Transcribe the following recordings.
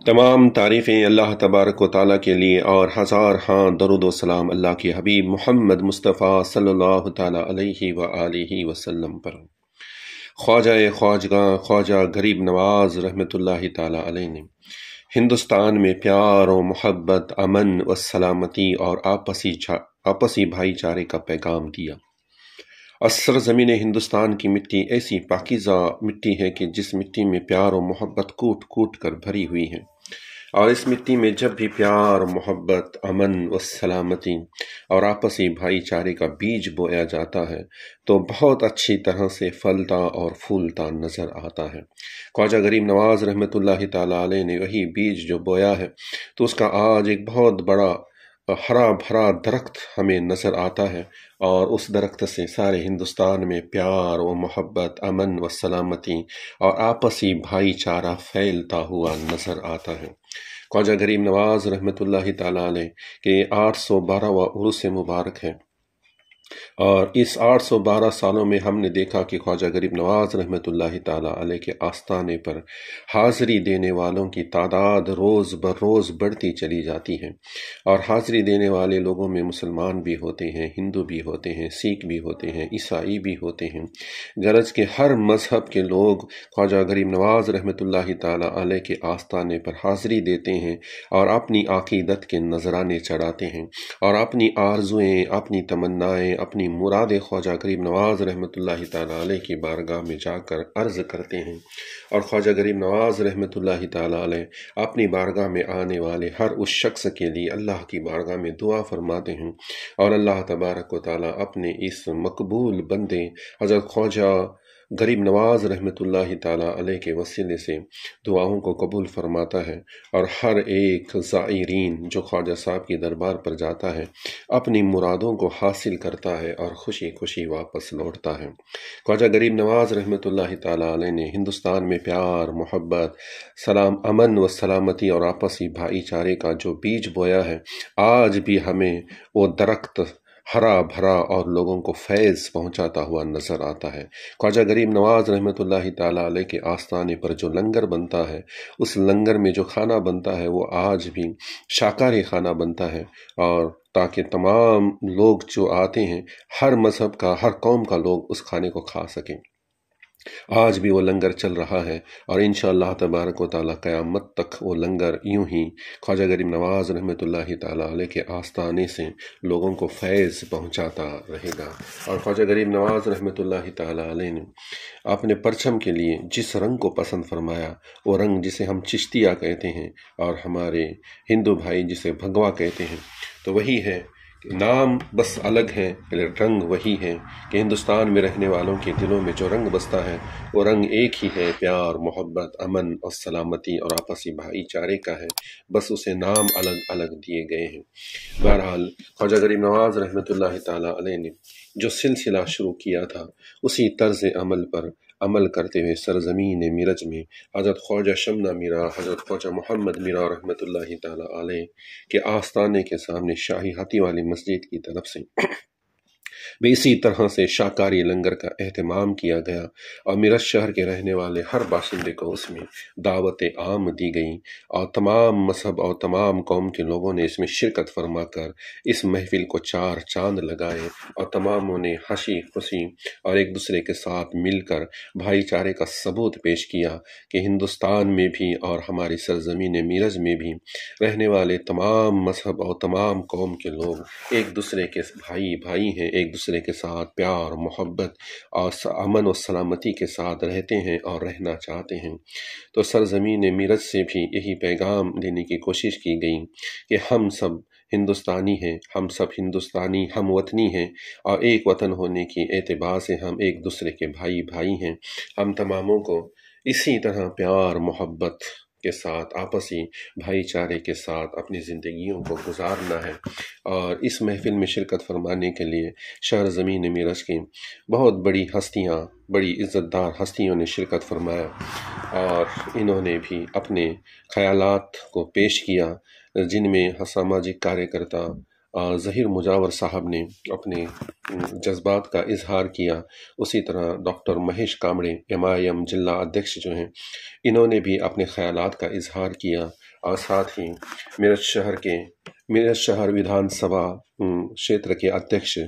तमाम तारीफ़ें अल्लाह तबारक व तआला के लिए और हज़ार हाँ दरूद व सलाम अल्लाह के हबीब मोहम्मद मुस्तफ़ा सल्लल्लाहु ताला अलैहि व आलिहि वसल्लम पर। ख्वाजा ख्वाजगा ख्वाजा गरीब नवाज रहमतुल्लाहि ताला अलैह ने हिंदुस्तान में प्यार और मोहब्बत, अमन व सलामती और आपसी भाईचारे का पैगाम दिया। सरज़मीन हिंदुस्तान की मिट्टी ऐसी पाकीज़ा मिट्टी है कि जिस मिट्टी में प्यार और मोहब्बत कूट कूट कर भरी हुई है, और इस मिट्टी में जब भी प्यार, मोहब्बत, अमन व सलामती और आपसी भाईचारे का बीज बोया जाता है तो बहुत अच्छी तरह से फलता और फूलता नज़र आता है। ख्वाजा गरीब नवाज रहमतुल्लाहि ताला अलैह ने वही बीज जो बोया है तो उसका आज एक बहुत बड़ा हरा भरा दरख्त हमें नज़र आता है, और उस दरख्त से सारे हिंदुस्तान में प्यार व मोहब्बत, अमन व सलामती और आपसी भाईचारा फैलता हुआ नज़र आता है। ख्वाजा गरीब नवाज रहमतुल्लाहि ताला अलैह के 812वां उर्स मुबारक है, और इस 812 सालों में हमने देखा कि ख्वाजा गरीब नवाज रहमतुल्लाहि ताला अलैह के आस्थाने पर हाज़री देने वालों की तादाद रोज़ बरोज़ बढ़ती चली जाती है। और हाज़री देने वाले लोगों में मुसलमान भी होते हैं, हिंदू भी होते हैं, सिख भी होते हैं, ईसाई भी होते हैं। गरज के हर मज़हब के लोग ख्वाजा गरीब नवाज रहमतुल्लाहि ताला अलैह के आस्थाने पर हाज़री देते हैं और अपनी अक़ीदत के नजराने चढ़ाते हैं और अपनी आरज़ुएँ, अपनी तमन्नाएँ, अपनी मुराद ख्वाजा गरीब नवाज रहमतुल्लाहि ताला अलैह की बारगाह में जाकर अर्ज़ करते हैं। और ख्वाजा गरीब नवाज रहमतुल्लाहि ताला अलैह अपनी बारगाह में आने वाले हर उस शख्स के लिए अल्लाह की बारगाह में दुआ फरमाते हैं, और अल्लाह तबारक व तआला अपने इस मकबूल बंदे हज़रत ख्वाजा गरीब नवाज रहमतुल्लाहि ताला अलैह के वसीले से दुआओं को कबूल फरमाता है, और हर एक ज़ाइरीन जो ख्वाजा साहब के दरबार पर जाता है अपनी मुरादों को हासिल करता है और खुशी खुशी वापस लौटता है। ख्वाजा गरीब नवाज रहमतुल्लाहि ताला अलैह ने हिंदुस्तान में प्यार, मोहब्बत, अमन व सलामती और आपसी भाईचारे का जो बीज बोया है, आज भी हमें वो दरख्त हरा भरा और लोगों को फैज़ पहुंचाता हुआ नज़र आता है। ख्वाजा गरीब नवाज रहमतुल्लाहि ताला अलैह के आस्थाने पर जो लंगर बनता है, उस लंगर में जो खाना बनता है वो आज भी शाकाहारी खाना बनता है, और ताकि तमाम लोग जो आते हैं, हर मज़हब का, हर कौम का लोग उस खाने को खा सकें। आज भी वो लंगर चल रहा है, और इंशाअल्लाह तबारक व तआला क़यामत तक वो लंगर यूं ही ख्वाजा गरीब नवाज रहमतुल्लाहि ताला अलैह के आस्थाने से लोगों को फैज़ पहुंचाता रहेगा। और ख्वाजा गरीब नवाज रहमतुल्लाहि ताला अलैह ने अपने परचम के लिए जिस रंग को पसंद फरमाया, वो रंग जिसे हम चिश्तिया कहते हैं और हमारे हिंदू भाई जिसे भगवा कहते हैं, तो वही है कि नाम बस अलग है, रंग वही है कि हिंदुस्तान में रहने वालों के दिलों में जो रंग बसता है वो रंग एक ही है, प्यार, मोहब्बत, अमन और सलामती और आपसी भाईचारे का है, बस उसे नाम अलग अलग दिए गए हैं। बहरहाल ख्वाजा गरीब नवाज रहमतुल्लाहि ताला अलैह ने जो सिलसिला शुरू किया था, उसी तर्ज अमल पर अमल करते हुए सरज़मीन मिरज में हज़रत ख्वाजा शमना मीरा, हज़रत ख्वाजा मोहम्मद मीरा रहमतुल्लाहि ताला अलैह के आस्थाने के सामने शाही हाथी वाली मस्जिद की तरफ से भी इसी तरह से शाकाहारी लंगर का एहतमाम किया गया, और मिरज शहर के रहने वाले हर बाशिंदे को उसमें दावत आम दी गई, और तमाम मजहब और तमाम कौम के लोगों ने इसमें शिरकत फरमाकर इस महफिल को चार चांद लगाए, और तमामों ने हंसी खुशी और एक दूसरे के साथ मिलकर भाईचारे का सबूत पेश किया कि हिंदुस्तान में भी और हमारी सरजमीन मिरज में भी रहने वाले तमाम मजहब और तमाम कौम के लोग एक दूसरे के भाई भाई हैं, एक दूसरे के साथ प्यार, मोहब्बत और अमन और सलामती के साथ रहते हैं और रहना चाहते हैं। तो सरजमीन मिरज से भी यही पैगाम देने की कोशिश की गई कि हम सब हिंदुस्तानी हैं, हम सब हिंदुस्तानी हम वतनी हैं, और एक वतन होने की एतबार से हम एक दूसरे के भाई भाई हैं। हम तमामों को इसी तरह प्यार, मोहब्बत के साथ, आपसी भाईचारे के साथ अपनी ज़िंदगियों को गुजारना है। और इस महफिल में शिरकत फरमाने के लिए शहर ज़मीन मिरज की बहुत बड़ी हस्तियाँ, बड़ी इज़्ज़तदार हस्तियों ने शिरकत फरमाया, और इन्होंने भी अपने ख़यालात को पेश किया, जिनमें सामाजिक कार्यकर्ता ज़हीर मुजावर साहब ने अपने जज्बात का इजहार किया। उसी तरह डॉक्टर महेश कामड़े MIM जिला अध्यक्ष जो हैं, इन्होंने भी अपने ख़यालात का इजहार किया, और साथ ही मेरठ शहर विधानसभा क्षेत्र के अध्यक्ष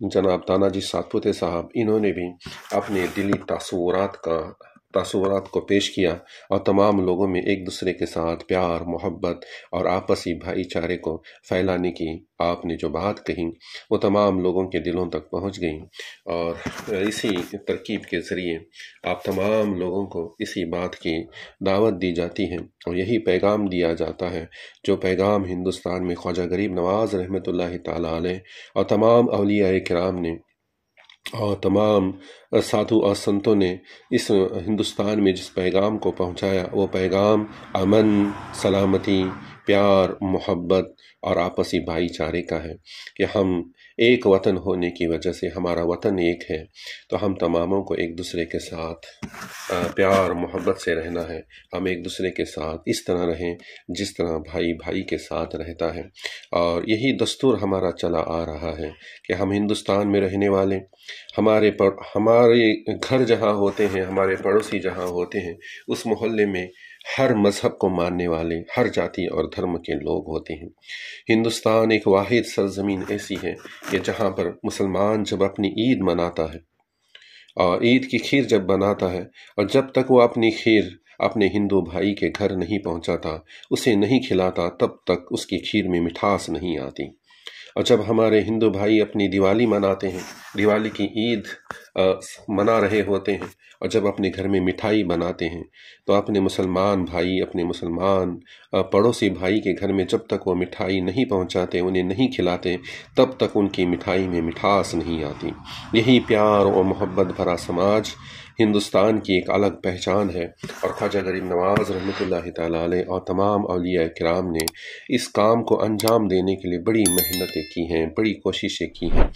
जनाब तानाजी सातपुते साहब, इन्होंने भी अपने दिली तासुरात को पेश किया और तमाम लोगों में एक दूसरे के साथ प्यार, मोहब्बत और आपसी भाईचारे को फैलाने की आपने जो बात कही वो तमाम लोगों के दिलों तक पहुंच गई। और इसी तरकीब के ज़रिए आप तमाम लोगों को इसी बात की दावत दी जाती है और यही पैगाम दिया जाता है जो पैगाम हिंदुस्तान में ख्वाजा गरीब नवाज़ रहमतुल्लाहि ताला अलैह और तमाम औलिया किराम ने और तमाम साधु और संतों ने इस हिंदुस्तान में जिस पैगाम को पहुंचाया वो पैगाम अमन, सलामती, प्यार, मोहब्बत और आपसी भाईचारे का है कि हम एक वतन होने की वजह से, हमारा वतन एक है तो हम तमामों को एक दूसरे के साथ प्यार मोहब्बत से रहना है। हम एक दूसरे के साथ इस तरह रहें जिस तरह भाई भाई के साथ रहता है और यही दस्तूर हमारा चला आ रहा है कि हम हिंदुस्तान में रहने वाले हमारे घर जहाँ होते हैं, हमारे पड़ोसी जहाँ होते हैं, उस मोहल्ले में हर मज़हब को मानने वाले, हर जाति और धर्म के लोग होते हैं। हिंदुस्तान एक वाहिद सरजमीन ऐसी है कि जहाँ पर मुसलमान जब अपनी ईद मनाता है और ईद की खीर जब बनाता है और जब तक वो अपनी खीर अपने हिंदू भाई के घर नहीं पहुँचाता, उसे नहीं खिलाता, तब तक उसकी खीर में मिठास नहीं आती। और जब हमारे हिंदू भाई अपनी दिवाली मनाते हैं, दिवाली की ईद मना रहे होते हैं और जब अपने घर में मिठाई बनाते हैं तो अपने मुसलमान भाई, अपने मुसलमान पड़ोसी भाई के घर में जब तक वो मिठाई नहीं पहुंचाते, उन्हें नहीं खिलाते, तब तक उनकी मिठाई में मिठास नहीं आती। यही प्यार और मोहब्बत भरा समाज हिंदुस्तान की एक अलग पहचान है और ख्वाजा गरीब नवाज़ रहमतुल्लाहि ताला अलैह और तमाम औलिया किराम ने इस काम को अंजाम देने के लिए बड़ी मेहनतें की हैं, बड़ी कोशिशें की हैं।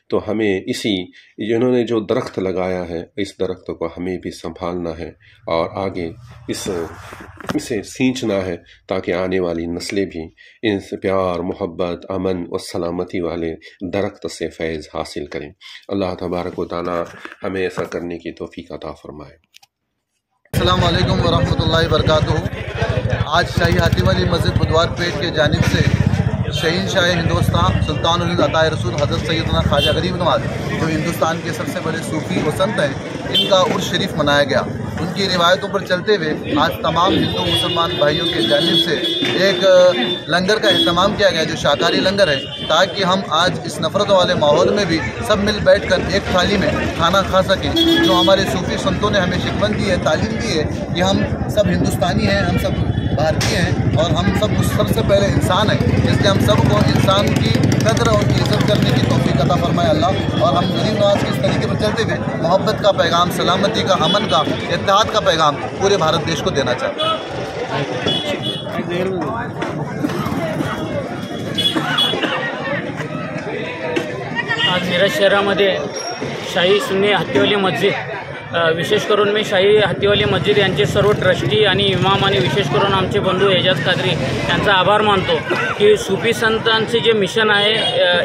तो हमें इन्होंने जो दरख्त लगाया है, इस दरख्त को हमें भी संभालना है और आगे इसे सींचना है ताकि आने वाली नस्लें भी इस प्यार, मोहब्बत, अमन और सलामती वाले दरख्त से फैज़ हासिल करें। अल्लाह तबारक व तआला हमें ऐसा करने की तौफीक अता फरमाए। अस्सलाम वालेकुम व रहमतुल्लाहि व बरकातुहू। आज शाही हाथी वाली मस्जिद बुधवार पेट के जानिब से शहंशाह हिंदुस्तान सुल्तानुल हिंद अताए रसूल हज़रत सैयदना ख्वाजा गरीब नवाज़, जो हिंदुस्तान के सबसे बड़े सूफ़ी व संत हैं, इनका उर्स शरीफ मनाया गया। उनकी रिवायतों पर चलते हुए आज तमाम हिंदू मुसलमान भाइयों के जानिब से एक लंगर का एहतमाम किया गया जो शाकाहारी लंगर है, ताकि हम आज इस नफ़रत वाले माहौल में भी सब मिल बैठ कर एक थाली में खाना खा सकें। जो हमारे सूफ़ी संतों ने हमें शिकवत दी है, तालीम दी है कि हम सब हिंदुस्तानी हैं, हम सब भारतीय हैं और हम सब सबसे पहले इंसान हैं, इसलिए हम सबको इंसान की कदर और इज़्ज़त करने की तौफीक अता फरमाए अल्लाह। और हम गरीब नवाज़ के इस तरीके पर चलते हुए मोहब्बत का पैगाम, सलामती का, अमन का, इत्तेहाद का पैगाम पूरे भारत देश को देना चाहते हैं। आज मिरज शहरामध्ये शाही सुन्नी हत्तीवाली मस्जिद, विशेष करून मी शाही हत्तीवाली मस्जिद यांचे सर्व ट्रस्टी आणि इमाम आणि विशेष करून आमचे बंधू एजाज कादरी यांचा आभार मानतो की सुफी संतांचे जे मिशन आहे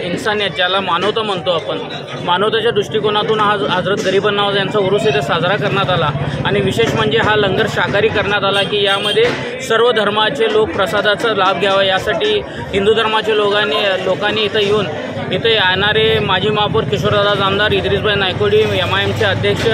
इन्सानियत, ज्याला मानवता म्हणतो आपण, मानवताच्या दृष्टिकोनातून आज हजरत गरीब नवाज यांचा उरूस इथे साजरा करण्यात आला। आणि विशेष म्हणजे हा लंगर शाकाहारी करण्यात आला की यामध्ये सर्व धर्माचे लोक प्रसादाचा लाभ घ्यावा, यासाठी हिंदू धर्माचे लोकांनी इथं येऊन इथे येणारे माजी महापौर किशोरदादा जामदार, इद्रिसभाई नायकोडी, MIMचे अध्यक्ष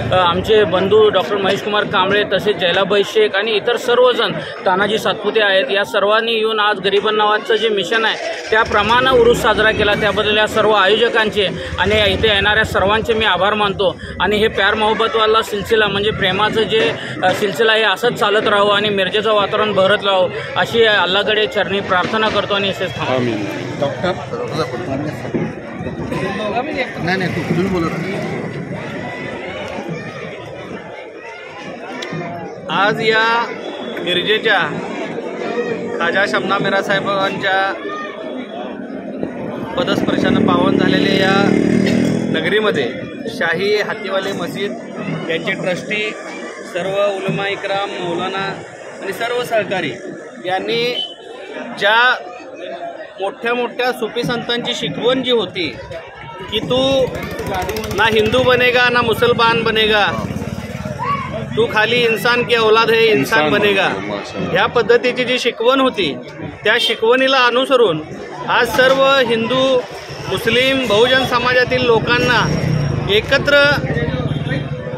आमचे बंधू डॉक्टर महेश कुमार कांबळे, तसेच जयलाभाई शेख आणि इतर सर्वजण, तानाजी सातपुते आहेत, या सर्वांनी येऊन आज गरीब नवाजचं जे मिशन आहे त्याप्रमाणे उरूस साजरा केला। त्याबद्दल या सर्व आयोजकांचे आणि इथे येणाऱ्या सर्वांचे मी आभार मानतो। आणि हे प्यार मोहब्बतवाला सिलसिला म्हणजे प्रेमाचं जे सिलसिला आहे असंच चालत राहो आणि मिरजेचं वातावरण बहरत राहो अशी अल्लाहकडे चरणी प्रार्थना करतो आणि असेच थांबतो। आज या मिरजेच्या खाजा शमना मिरा साहेबांच्या पदस्पर्शानं पावन झालेल्या या नगरीमध्ये शाही हत्तीवाली मस्जिद यांचे ट्रस्टी, सर्व उलमा इकराम, मौलाना आणि सर्व सहकारी यांनी ज्या मोठ्या मोठ्या सुफी संतांची शिकवण जी होती की तू ना हिंदू बनेगा ना मुसलमान बनेगा, तू खाली इंसान की औलाद है इंसान बनेगा, ह्या पद्धतीची जी शिकवण होती त्या शिकवणीला अनुसरून आज सर्व हिंदू मुस्लिम बहुजन समाजातील लोकांना एकत्र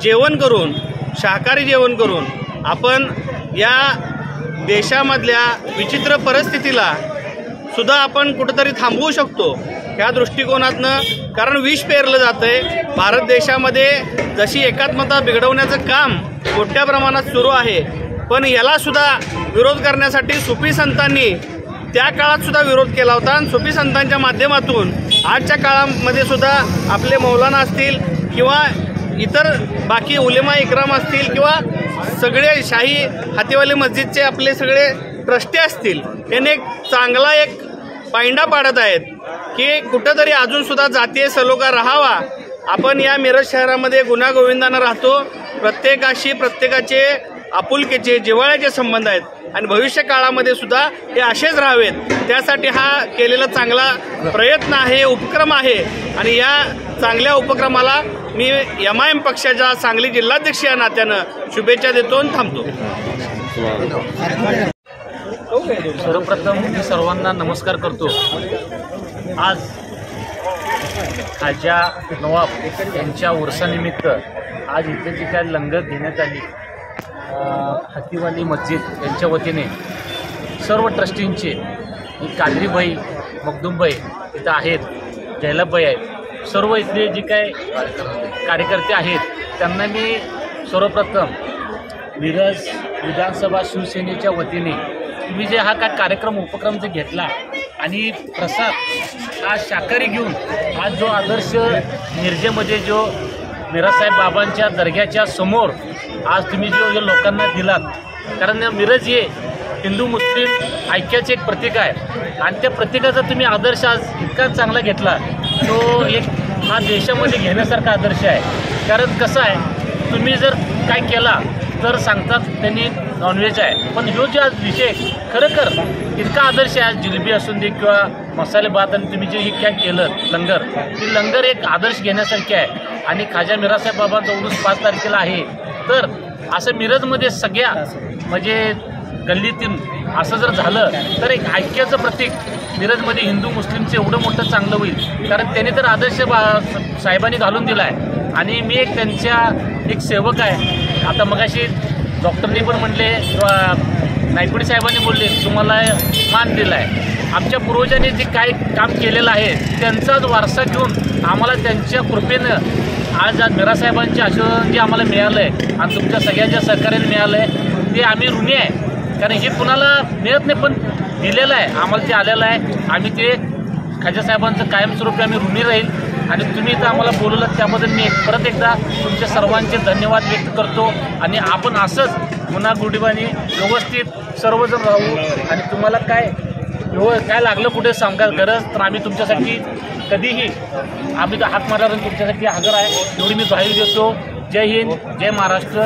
जेवण करून, शाकाहारी जेवण करून आपण या देशामधल्या विचित्र परिस्थितीला सुद्धा आपण कुठेतरी थांबवू शकतो ह्या दृष्टिकोनातनं. कारण विष पेरलं जातंय भारत देशामध्ये. जशी एकात्मता बिघडवण्याचं काम मोठ्या प्रमाणात सुरू आहे, पण याला सुद्धा विरोध करण्यासाठी सुफी संतांनी त्या काळात सुद्धा विरोध केला होता. आणि सुफी संतांच्या माध्यमातून आजच्या काळामध्ये सुद्धा आपले मौलाना असतील किंवा इतर बाकी उलेमा इकराम असतील किंवा सगळे शाही हातीवाली मस्जिदचे आपले सगळे ट्रस्टी असतील, यांनी एक चांगला एक पायंडा पाडत आहेत की कुठंतरी अजून सुद्धा जातीय सलोखा राहावा. आपण या मिरज शहरामध्ये गुण्यागोविंदानं राहतो. प्रत्येकाशी प्रत्येकाचे आपुलकीचे जिव्हाळ्याचे संबंध आहेत आणि भविष्य काळामध्ये सुद्धा हे असेच राहावेत. त्यासाठी हा केलेला चांगला प्रयत्न आहे, उपक्रम आहे. आणि या चांगल्या उपक्रमाला मी MIM पक्षाच्या सांगली जिल्हाध्यक्ष या नात्यानं शुभेच्छा देतो आणि थांबतो. सर्वप्रथम मी सर्वांना नमस्कार करतो. आज खाजा नवाब यांच्या उरसानिमित्त आज इथे जी काय लंगर घेण्यात आली हातीवाली मस्जिद यांच्या वतीने सर्व ट्रस्टींचे, कादरीबाई, मखदूमबाई इथं आहेत, जयलाबाई आहेत, सर्व इथले जे काय कार्यकर्ते आहेत त्यांना मी सर्वप्रथम मिरज विधानसभा शिवसेनेच्या वतीने तुम्ही जे हा काय कार्यक्रम उपक्रम जे घेतला आणि प्रसाद आज शाकाहारी घेऊन आज जो आदर्श मिरजेमध्ये जो मिरासाहेब बाबांच्या दर्ग्याच्या समोर आज तुम्ही जो लोकांना दिलात, कारण मिरज हे हिंदू मुस्लिम ऐक्याचे एक प्रतीक आहे आणि त्या प्रतीकाचा तुम्ही आदर्श आज इतका चांगला घेतला, तो एक हा देशामध्ये घेण्यासारखा आदर्श आहे. कारण कसं आहे, तुम्ही जर काय केला तर सांगतात त्यांनी नॉनव्हेज आहे, पण ह्यो जो आज विषय खरोखर इतका आदर्श आहे. आज जिलेबी असून दे किंवा मसाले भात आणि तुम्ही जे हे काय केलं लंगर, ती लंगर एक आदर्श घेण्यासारखी आहे. आणि खाजा मिरासाहेब बाबांचा उरूस 5 तारखेला आहे, तर असं मिरजमध्ये सगळ्या म्हणजे गल्लीतून असं जर झालं तर एक ऐक्याचं प्रतीक मिरजमध्ये हिंदू मुस्लिमचं एवढं मोठं चांगलं होईल. कारण त्यांनी तर आदर्श साहेबांनी घालून दिला आहे आणि मी एक त्यांच्या एक सेवक आहे. आता मगाशी डॉक्टरनी पण म्हणले किंवा नायकुडे साहेबांनी बोलले तुम्हाला मान दिला आहे. आमच्या पूर्वजांनी जे काय काम केलेलं आहे त्यांचाच वारसा घेऊन आम्हाला त्यांच्या कृपेनं आज मिरासाहेबांचे आशीर्वाद जे आम्हाला मिळालं आहे आणि तुमच्या सगळ्यांच्या सहकार्याने मिळालं आहे ते आम्ही ऋणी आहे. कारण हे कुणाला मिळत नाही, पण दिलेलं आहे आम्हाला, ते आलेलं आहे. आम्ही ते खाजासाहेबांचं कायमस्वरूपी आम्ही ऋणी राहील. आणि तुम्ही इथं आम्हाला बोलवलं त्याबद्दल मी परत एकदा तुमच्या सर्वांचे धन्यवाद व्यक्त करतो. आणि आपण असंच पुन्हा गुढीबानी व्यवस्थित सर्वजण राहू. आणि तुम्हाला काय लागलं कुठे सांगा गरज तर आम्ही तुमच्यासाठी कधीही आम्ही हात मारल्यावर तुमच्यासाठी हजर आहे, एवढी मी ग्वाही देतो. जय हिंद, जय महाराष्ट्र.